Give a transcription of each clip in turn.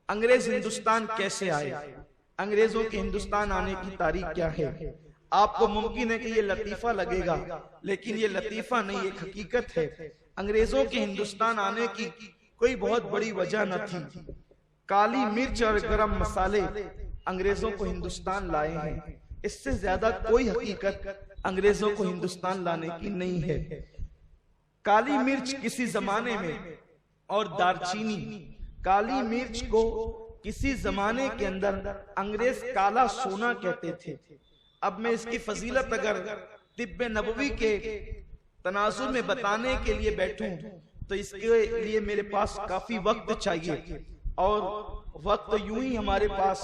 انگریز ہندوستان کیسے آئے، انگریزوں کے ہندوستان آنے کی تاریخ کیا ہے؟ آپ کو ممکن ہے کہ یہ لطیفہ لگے گا، لیکن یہ لطیفہ نہیں، ایک حقیقت ہے۔ انگریزوں کے ہندوستان آنے کی کوئی بہت بڑی وجہ نہ تھی۔ کالی مرچ اور گرم مسالے انگریزوں کو ہندوستان لائے ہیں، اس سے زیادہ کوئی حقیقت انگریزوں کو ہندوستان لانے کی نہیں ہے۔ کالی مرچ کسی زمانے میں اور دارچینی، کالی مرچ کو کسی زمانے کے اندر انگریز کالا سونا کہتے تھے۔ اب میں اس کی فضیلت اگر طب نبوی کے تناظر میں بتانے کے لیے بیٹھوں تو اس کے لیے میرے پاس کافی وقت چاہیے، اور وقت یوں ہی ہمارے پاس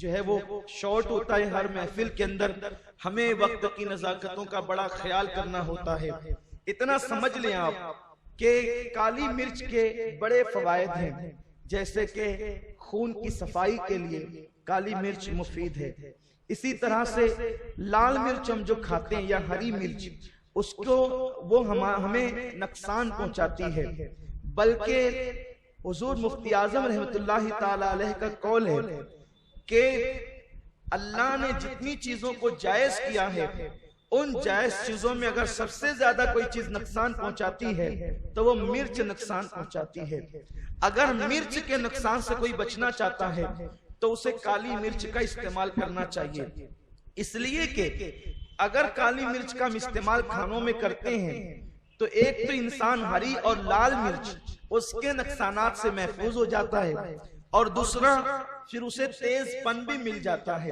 جو ہے وہ شارٹ ہوتا ہے۔ ہر محفل کے اندر ہمیں وقت کی نزاکتوں کا بڑا خیال کرنا ہوتا ہے۔ اتنا سمجھ لیں آپ کہ کالی مرچ کے بڑے فوائد ہیں، جیسے کہ خون کی صفائی کے لیے کالی مرچ مفید ہے۔ اسی طرح سے لال مرچ ہم جو کھاتے ہیں یا ہری مرچ، اس کو وہ ہمیں نقصان پہنچاتی ہے، بلکہ حضور مفتی اعظم رحمت اللہ تعالی علیہ کا قول ہے کہ اللہ نے جتنی چیزوں کو جائز کیا ہے، ان جائز چیزوں میں اگر سب سے زیادہ کوئی چیز نقصان پہنچاتی ہے تو وہ مرچ نقصان پہنچاتی ہے۔ اگر مرچ کے نقصان سے کوئی بچنا چاہتا ہے تو اسے کالی مرچ کا استعمال کرنا چاہیے، اس لیے کہ اگر کالی مرچ کا ہم استعمال کھانوں میں کرتے ہیں تو ایک تو انسان ہری اور لال مرچ اس کے نقصانات سے محفوظ ہو جاتا ہے، اور دوسرا پھر اسے تیز پن بھی مل جاتا ہے۔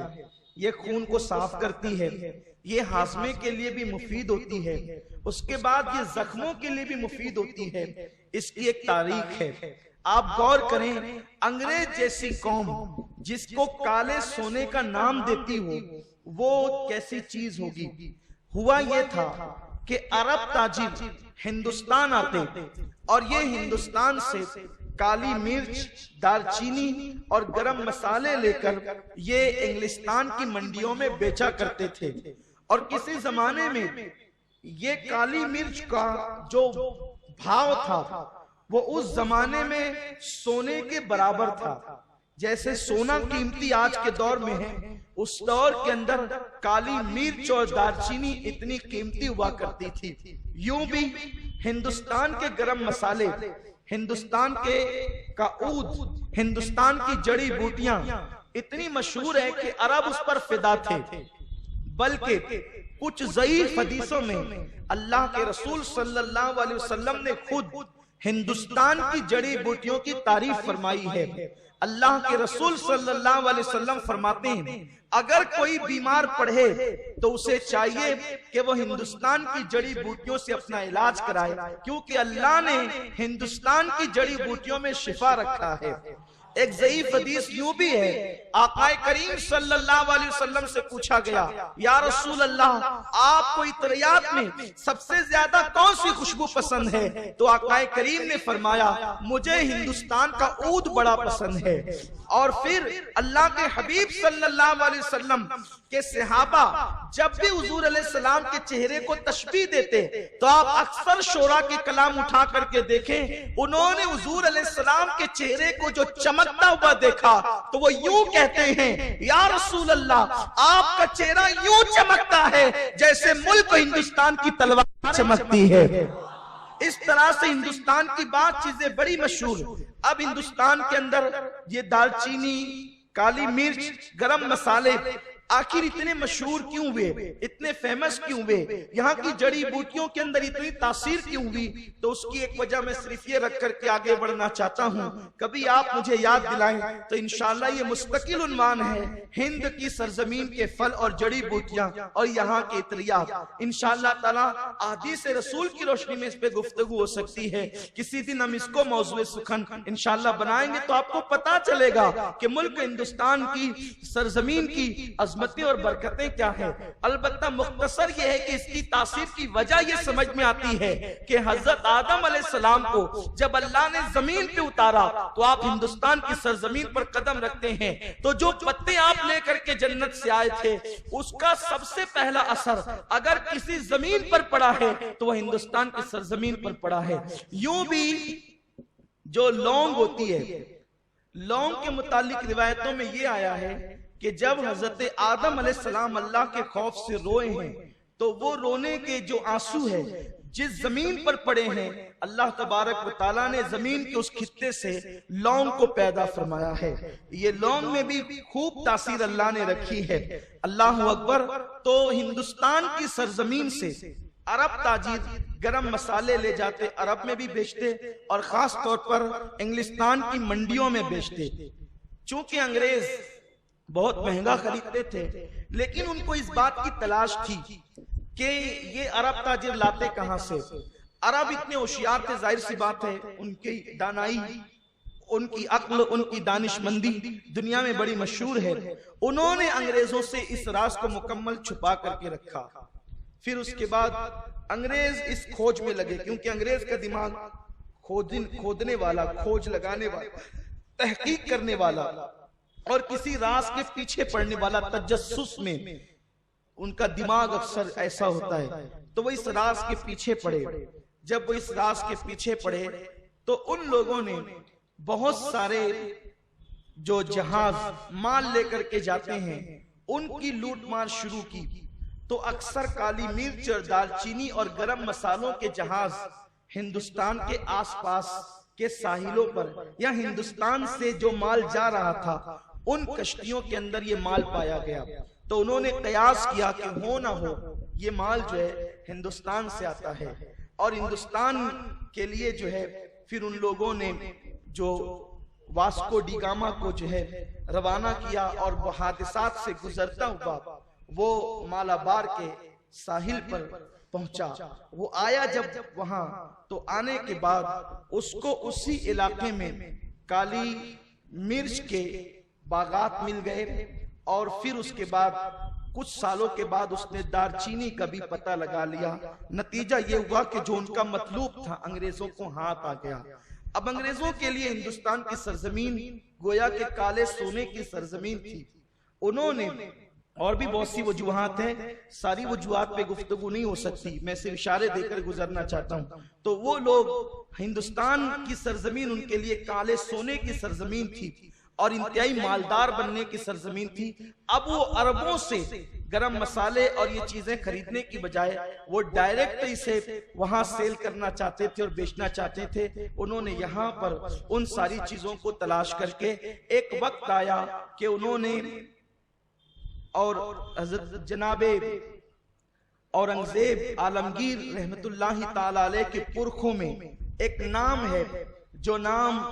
یہ خون کو صاف کرتی ہے، یہ ہاضمے کے لیے بھی مفید ہوتی ہے، اس کے بعد یہ زخموں کے لیے بھی مفید ہوتی ہے۔ اس کی ایک تاریخ ہے، آپ غور کریں، انگریز جیسی قوم جس کو کالے سونے کا نام دیتی ہو، وہ کیسی چیز ہوگی؟ ہوا یہ تھا کہ عرب تاجر ہندوستان آتے اور یہ ہندوستان سے کالی مرچ، دارچینی اور گرم مسالے لے کر یہ انگلستان کی منڈیوں میں بیچا کرتے تھے، اور کسی زمانے میں یہ کالی مرچ کا جو بھاؤ تھا وہ اس زمانے میں سونے کے برابر تھا۔ جیسے سونا قیمتی آج کے دور میں ہے، اس دور کے اندر کالی مرچ اور دارچینی اتنی قیمتی ہوا کرتی تھی۔ یوں بھی ہندوستان کے گرم مسالے، ہندوستان کا عود، ہندوستان کی جڑی بوٹیاں اتنی مشہور ہے کہ عرب اس پر فدا تھے، بلکہ کچھ ضعیف حدیثوں میں اللہ کے رسول صلی اللہ علیہ وسلم نے خود ہندوستان کی جڑی بوٹیوں کی تعریف فرمائی ہے۔ اللہ کے رسول صلی اللہ علیہ وسلم فرماتے ہیں اگر کوئی بیمار پڑے تو اسے چاہیے کہ وہ ہندوستان کی جڑی بوٹیوں سے اپنا علاج کرائے، کیونکہ اللہ نے ہندوستان کی جڑی بوٹیوں میں شفا رکھا ہے۔ ایک ضعیف حدیث یوں بھی ہے، آقا کریم صلی اللہ علیہ وسلم سے پوچھا گیا یا رسول اللہ آپ کو عطریات میں سب سے زیادہ کون سی خوشبو پسند ہے؟ تو آقا کریم نے فرمایا مجھے ہندوستان کا عود بڑا پسند ہے۔ اور پھر اللہ کے حبیب صلی اللہ علیہ وسلم کے صحابہ جب بھی حضور علیہ السلام کے چہرے کو تشبیہ دیتے تو آپ اکثر شعراء کے کلام اٹھا کر کے دیکھیں، انہوں نے حضور علیہ السلام کے چہرے کو جو چمکتا ہوا دیکھا تو وہ یوں کہتے ہیں یا رسول اللہ آپ کا چہرہ یوں چمکتا ہے جیسے ملک ہندوستان کی تلوار چمکتی ہے۔ اس طرح سے ہندوستان کی بات چیزیں بڑی مشہور۔ اب ہندوستان کے اندر یہ دارچینی، کالی مرچ، گرم مسالے آخر اتنے مشہور کیوں ہوئے، اتنے فیمس کیوں ہوئے، یہاں کی جڑی بوٹیوں کے اندر اتنی تاثیر کیوں ہوئی؟ تو اس کی ایک وجہ میں صرف یہ رکھ کر کے آگے بڑھنا چاہتا ہوں، کبھی آپ مجھے یاد دلائیں تو انشاءاللہ یہ مستقل عنوان ہے ہند کی سرزمین کے پھل اور جڑی بوٹیاں اور یہاں کے عطریات۔ انشاءاللہ تعالی احادیث رسول کی روشنی میں اس پہ گفتگو ہو سکتی ہے، کسی دن ہم اس کو موضوع سخن انشاءاللہ بنائیں گے تو آپ کو پتا چلے گا کہ ملک ہندوستان کی سرزمین کی عظمتیں اور برکتیں کیا ہیں۔ البتہ مختصر یہ ہے کہ اس کی تاثیر کی وجہ یہ سمجھ میں آتی ہے کہ حضرت آدم علیہ السلام کو جب اللہ نے زمین پہ اتارا تو آپ ہندوستان کی سرزمین پر قدم رکھتے ہیں، تو جو پتے آپ لے کر کے جنت سے آئے تھے اس کا سب سے پہلا اثر اگر کسی زمین پر پڑا ہے تو وہ ہندوستان کی سرزمین پر پڑا ہے۔ یوں بھی جو لونگ ہوتی ہے، لونگ کے متعلق روایتوں میں یہ آیا ہے کہ جب حضرت آدم علیہ السلام اللہ کے خوف سے روئے ہیں تو وہ رونے کے جو آنسو ہے جس زمین پر پڑے ہیں اللہ تبارک و تعالیٰ نے زمین کے اس خطے سے لونگ کو پیدا فرمایا ہے. یہ لونگ میں بھی خوب تاثیر اللہ نے رکھی ہے. اللہ اکبر. تو ہندوستان کی سرزمین سے عرب تاجر گرم مسالے لے جاتے, عرب میں بھی بیچتے اور خاص طور پر انگلستان کی منڈیوں میں بیچتے. چونکہ انگریز بہت مہنگا خریدتے تھے لیکن ان کو اس بات کی تلاش تھی کہ یہ عرب تاجر لاتے کہاں سے. عرب اتنے ہوشیار تھے, ظاہر سی بات ہے ان کی دانائی, ان کی عقل, ان کی دانش مندی دنیا میں بڑی مشہور ہے. انہوں نے انگریزوں سے اس راز کو مکمل چھپا کر کے رکھا. پھر اس کے بعد انگریز اس کھوج میں لگے, کیونکہ انگریز کا دماغ کھودنے والا, کھوج لگانے والا, تحقیق کرنے والا اور کسی راز کے پیچھے پڑنے والا, تجسس میں ان کا دماغ اکثر ایسا ہوتا ہے. تو وہ اس راز کے پیچھے پڑے. جب وہ اس راز کے پیچھے پڑے تو ان لوگوں نے بہت سارے جو جہاز مال لے کر کے جاتے ہیں ان کی لوٹ مار شروع کی. تو اکثر کالی مرچ اور دال چینی اور گرم مسالوں کے جہاز ہندوستان کے آس پاس کے ساحلوں پر یا ہندوستان سے جو مال جا رہا تھا ان کشتیوں کے اندر یہ مال پایا گیا. تو انہوں نے قیاس کیا کہ ہو نہ ہو یہ مال جو ہے ہندوستان سے آتا ہے, اور ہندوستان کے لیے جو ہے پھر ان لوگوں نے جو واسکو ڈی گاما کو جو ہے روانہ کیا اور وہ حادثات سے گزرتا ہوا وہ مالابار کے ساحل پر پہنچا. وہ آیا جب وہاں تو آنے کے بعد اس کو اسی علاقے میں کالی مرچ کے باغات مل گئے, اور پھر اس کے بعد کچھ سالوں کے بعد اس نے دار چینی کا بھی پتہ لگا لیا. نتیجہ یہ ہوا کہ جو ان کا مطلوب تھا انگریزوں کو ہاتھ آ گیا. اب انگریزوں کے لیے ہندوستان کی سرزمین گویا کہ کالے سونے کی سرزمین تھی. انہوں نے اور بھی بہت سی وجوہات ہیں, ساری وجوہات پہ گفتگو نہیں ہو سکتی, میں صرف اشارے دے کر گزرنا چاہتا ہوں. تو وہ لوگ ہندوستان کی سرزمین ان کے لیے کالے سونے کی سرزمین تھی اور انتہائی مالدار بننے کی سرزمین تھی. اب وہ عربوں سے گرم مسالے اور یہ چیزیں خریدنے کی بجائے وہ ڈائریکٹ اسے وہاں سیل کرنا چاہتے تھے اور بیچنا چاہتے تھے. انہوں نے یہاں پر ان ساری چیزوں کو تلاش کر کے ایک وقت آیا کہ انہوں نے اور حضرت جناب اورنگزیب عالمگیر رحمت اللہ تعالی علیہ کے پرکھوں میں ایک نام ہے جو نام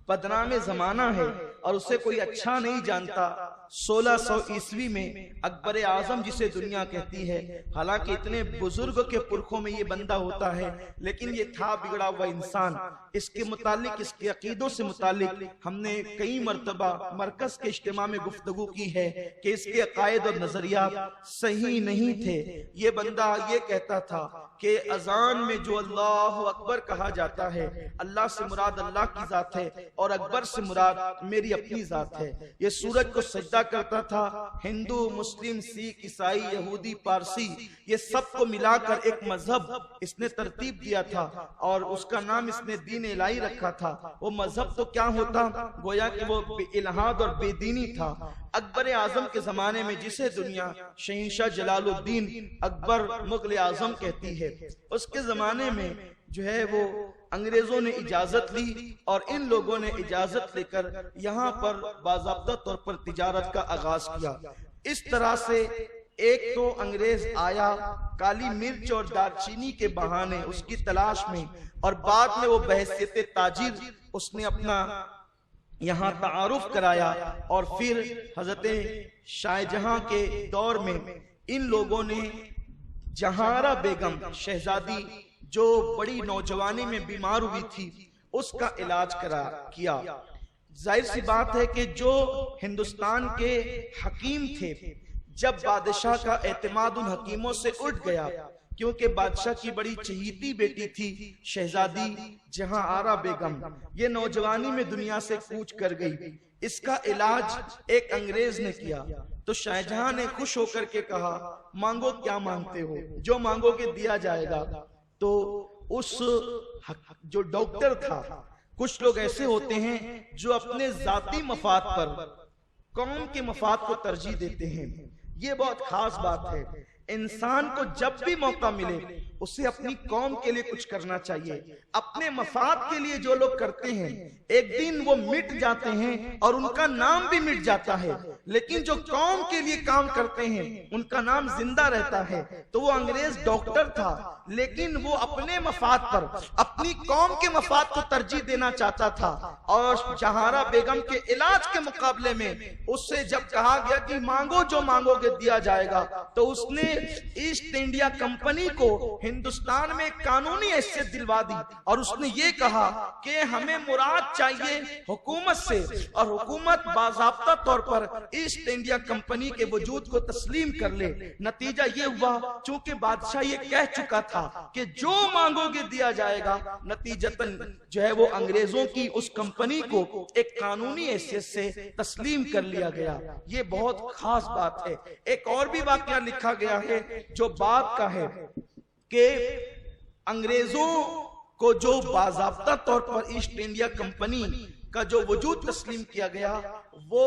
بدنام زمانہ ہے اور اسے کوئی اچھا نہیں جانتا. 1600 عیسوی میں اکبر اعظم جسے دنیا کہتی ہے, حالانکہ اتنے بزرگ کے پرکھوں میں یہ بندہ ہوتا ہے لیکن یہ تھا بگڑا ہوا انسان. اس کے متعلق, اس کے عقیدوں سے متعلق ہم نے کئی مرتبہ مرکز کے اجتماع میں گفتگو کی ہے کہ اس کے عقائد اور نظریات صحیح نہیں تھے. یہ بندہ یہ کہتا تھا کہ اذان میں جو اللہ اکبر کہا جاتا ہے اللہ سے مراد اللہ کی ذات ہے اور اکبر سے مراد میری اپنی ذات ہے. یہ سورج کو سجدہ کرتا تھا. ہندو, مسلم, سکھ, عیسائی, یہودی, پارسی یہ سب کو ملا کر ایک مذہب اس نے ترتیب دیا تھا اور اس کا نام اس نے دین الہی رکھا تھا. وہ مذہب تو کیا ہوتا, گویا کہ وہ الہاد اور بے دینی تھا. اکبر اعظم کے زمانے میں جسے دنیا شہنشاہ جلال الدین اکبر مغل اعظم کہتی ہے, اس کے زمانے میں جو ہے وہ انگریزوں نے اجازت لی اور ان لوگوں نے اجازت لے کر یہاں پر باضابطہ طور پر تجارت کا آغاز کیا. اس طرح سے ایک تو انگریز آیا کالی مرچ اور دار چینی کے بہانے اس کی تلاش میں, اور بعد میں وہ بحیثیت تاجر اس نے اپنا یہاں تعارف کرایا. اور پھر حضرت شاہ جہاں کے دور میں ان لوگوں نے جہارہ بیگم شہزادی جو بڑی نوجوانی میں بیمار ہوئی تھی اس کا علاج کیا. ظاہر سی بات ہے کہ جو ہندوستان کے حکیم تھے, جب بادشاہ کا اعتماد ان حکیموں سے اٹھ گیا کیونکہ بادشاہ کی بڑی چہیتی بیٹی تھی شہزادی جہاں آرا بیگم, یہ نوجوانی میں دنیا سے کوچ کر گئی. اس کا علاج ایک انگریز نے کیا تو شاہ جہاں نے خوش ہو کر کے کہا مانگو کیا مانگتے ہو, جو مانگو گے دیا جائے گا. تو اس جو ڈاکٹر تھا کچھ لوگ ایسے ہوتے ہیں جو اپنے ذاتی مفاد پر قوم کے مفاد کو ترجیح دیتے ہیں. یہ بہت خاص بات ہے. انسان کو جب بھی موقع ملے اسے اپنی قوم کے لیے کچھ کرنا چاہیے. اپنے مفاد کے لیے جو لوگ کرتے ہیں ایک دن وہ مٹ جاتے ہیں اور ان کا نام بھی مٹ جاتا ہے، لیکن جو قوم کے لیے کام کرتے ہیں ان کا نام زندہ رہتا ہے. تو وہ انگریز ڈاکٹر تھا لیکن وہ اپنے مفاد پر اپنی قوم کے مفاد کو ترجیح دینا چاہتا تھا، اور جہارا بیگم کے علاج کے مقابلے میں اس سے جب کہا گیا کہ مانگو جو مانگو گے دیا جائے گا، تو اس نے ایسٹ انڈیا کمپنی کو ہندوستان میں قانونی حیثیت دلوا دی، اور اس نے یہ کہا کہ ہمیں مراد چاہیے حکومت سے، اور حکومت باضابطہ طور پر ایسٹ انڈیا کمپنی کے وجود کو تسلیم کر لے. نتیجہ یہ ہوا چونکہ بادشاہ یہ کہہ چکا تھا کہ جو مانگو گے دیا جائے گا، نتیجتاً جو ہے وہ انگریزوں کی اس کمپنی کو ایک قانونی حیثیت سے تسلیم کر لیا گیا. یہ بہت خاص بات ہے. ایک اور بھی واقعہ لکھا گیا ہے جو باب کا ہے کہ انگریزوں کو جو باضابطہ طور پر ایسٹ انڈیا کمپنی کا جو وجود تسلیم کیا گیا وہ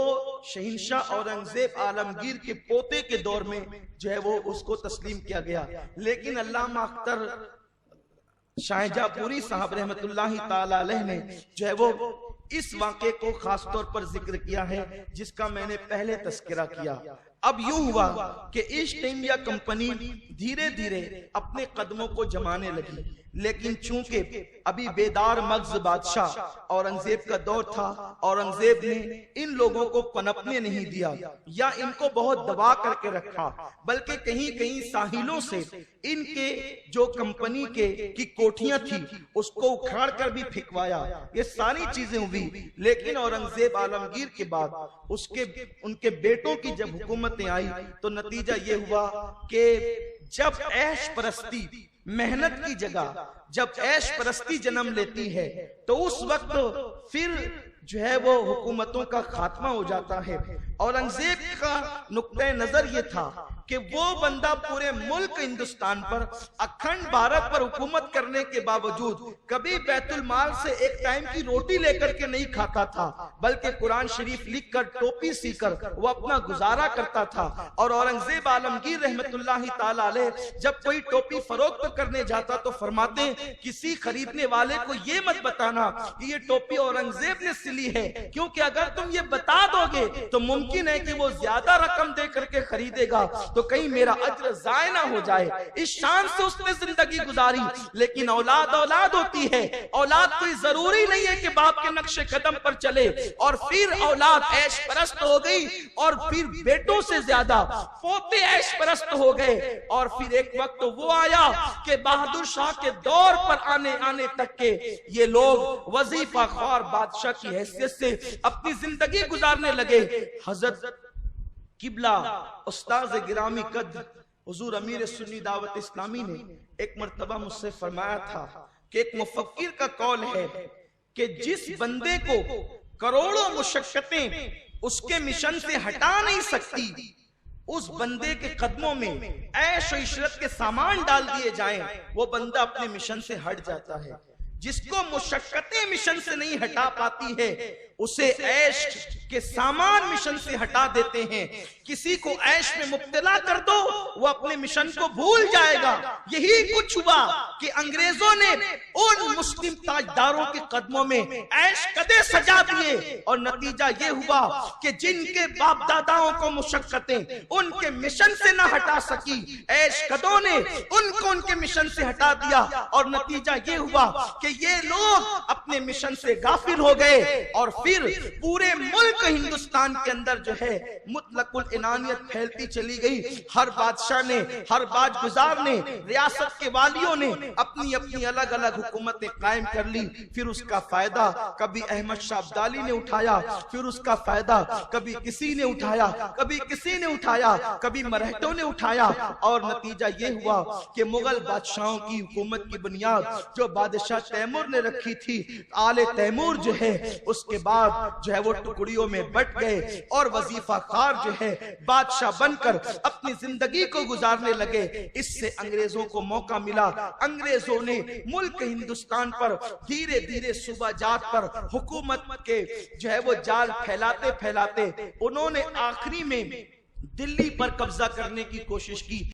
شہنشاہ اورنگزیب عالمگیر کے پوتے کے دور میں جو ہے وہ اس کو تسلیم کیا گیا. لیکن علامہ اختر شاہجہاں پوری صاحب رحمت اللہ تعالی علیہ نے جو ہے وہ اس واقعے کو خاص طور پر ذکر کیا ہے جس کا میں نے پہلے تذکرہ کیا. اب یوں ہوا کہ ایسٹ انڈیا کمپنی دھیرے دھیرے اپنے قدموں کو جمانے لگی، لیکن چونکہ ابھی بیدار مغز بادشاہ اورنگزیب کا دور تھا، اورنگزیب نے ان لوگوں کو پنپنے نہیں دیا یا ان کو بہت دبا کر کے رکھا، بلکہ کہیں کہیں ساحلوں سے ان کے جو کمپنی کی کوٹھیاں تھی اس کو اکھاڑ کر بھی پھینکوایا. یہ ساری چیزیں ہوئی، لیکن اورنگزیب عالمگیر کے بعد ان کے بیٹوں کی جب حکومتیں آئی تو نتیجہ یہ ہوا کہ جب عیش پرستی محنت کی جگہ جب عیش پرستی جنم لیتی ہے تو اس وقت پھر جو ہے وہ حکومتوں کا خاتمہ ہو جاتا ہے. اورنگزیب کا نقطہ نظر یہ تھا کہ وہ بندہ پورے ملک ہندوستان پر اکھنڈ بھارت پر حکومت کرنے کے باوجود کبھی بیت المال سے ایک ٹائم کی روٹی لے کر کے نہیں کھاتا تھا، بلکہ قرآن شریف لکھ کر ٹوپی سی کر وہ اپنا گزارا کرتا تھا. اور اورنگزیب عالمگیر رحمت اللہ تعالی علیہ جب کوئی ٹوپی فروخت کرنے جاتا تو فرماتے کسی خریدنے والے کو یہ مت بتانا کہ یہ ٹوپی اورنگزیب نے سلی ہے، کیونکہ اگر تم یہ بتا دو گے تو ممکن ہے کہ وہ زیادہ رقم دے کر کے خریدے گا تو کہیں میرا اجر ضائع نہ ہو جائے. اس شان سے اس نے زندگی گزاری. لیکن اولاد ہوتی ہے، اولاد کوئی ضروری نہیں ہے کہ باپ کے نقش قدم پر چلے، اور پھر اولاد عیش پرست ہو گئی اور پھر بیٹوں سے زیادہ پوتے عیش پرست ہو گئے. اور پھر ایک وقت وہ آیا کہ بہادر شاہ کے دور پر آنے تک کے یہ لوگ وظیفہ خوار بادشاہ کی حیثیت سے اپنی زندگی گزارنے لگے. حضرت قبلہ استاذ گرامی قدر حضور امیر سنی دعوت اسلامی نے ایک مرتبہ مجھ سے فرمایا تھا کہ ایک مفکر کا قول ہے کہ جس بندے کو کروڑوں مشقتیں اس کے مشن سے ہٹا نہیں سکتی، اس بندے کے قدموں میں عیش و عشرت کے سامان ڈال دیے جائیں وہ بندہ اپنے مشن سے ہٹ جاتا ہے. جس کو مشقتیں مشن سے نہیں ہٹا پاتی ہے اسے عیش کے سامان مشن سے ہٹا دیتے ہیں. کسی کو عیش میں مبتلا کر دو وہ اپنے مشن کو بھول جائے گا. یہی کچھ ہوا کہ انگریزوں نے ان مسلم تاجداروں کے قدموں میں عیش قدے سجا دیے، اور نتیجہ یہ ہوا کہ جن کے باپ داداؤں کو مشقتیں ان کے مشن سے نہ ہٹا سکی، عیش قدوں نے ان کو ان کے مشن سے ہٹا دیا، اور نتیجہ یہ ہوا کہ یہ لوگ اپنے مشن سے غافل ہو گئے. اور پھر پورے ملک ہندوستان کے اندر جو ہے مطلق العنانیت پھیلتی چلی گئی. ہر بادشاہ نے، ہر باج گزار نے، ریاست کے والیوں نے اپنی اپنی الگ الگ حکومتیں قائم کر لی. پھر اس کا فائدہ کبھی احمد شاہ ابدالی نے اٹھایا، پھر اس کا فائدہ کبھی کسی نے اٹھایا، کبھی کسی نے اٹھایا، کبھی مرہٹوں نے اٹھایا. اور نتیجہ یہ ہوا کہ مغل بادشاہوں کی حکومت کی بنیاد جو بادشاہ تیمور نے رکھی تھی، آل تیمور جو ہے اس کے بعد جو ہے وہ ٹکڑیوں میں بٹ گئے اور وظیفہ خار جو ہے بادشاہ بن کر اپنی زندگی کو گزارنے لگے۔ اس سے انگریزوں کو موقع ملا، انگریزوں نے ملک ہندوستان پر دھیرے دھیرے صوبہ جات پر حکومت کے جو ہے وہ جال پھیلاتے پھیلاتے انہوں نے آخری میں دلی پر قبضہ کرنے کی کوشش کی۔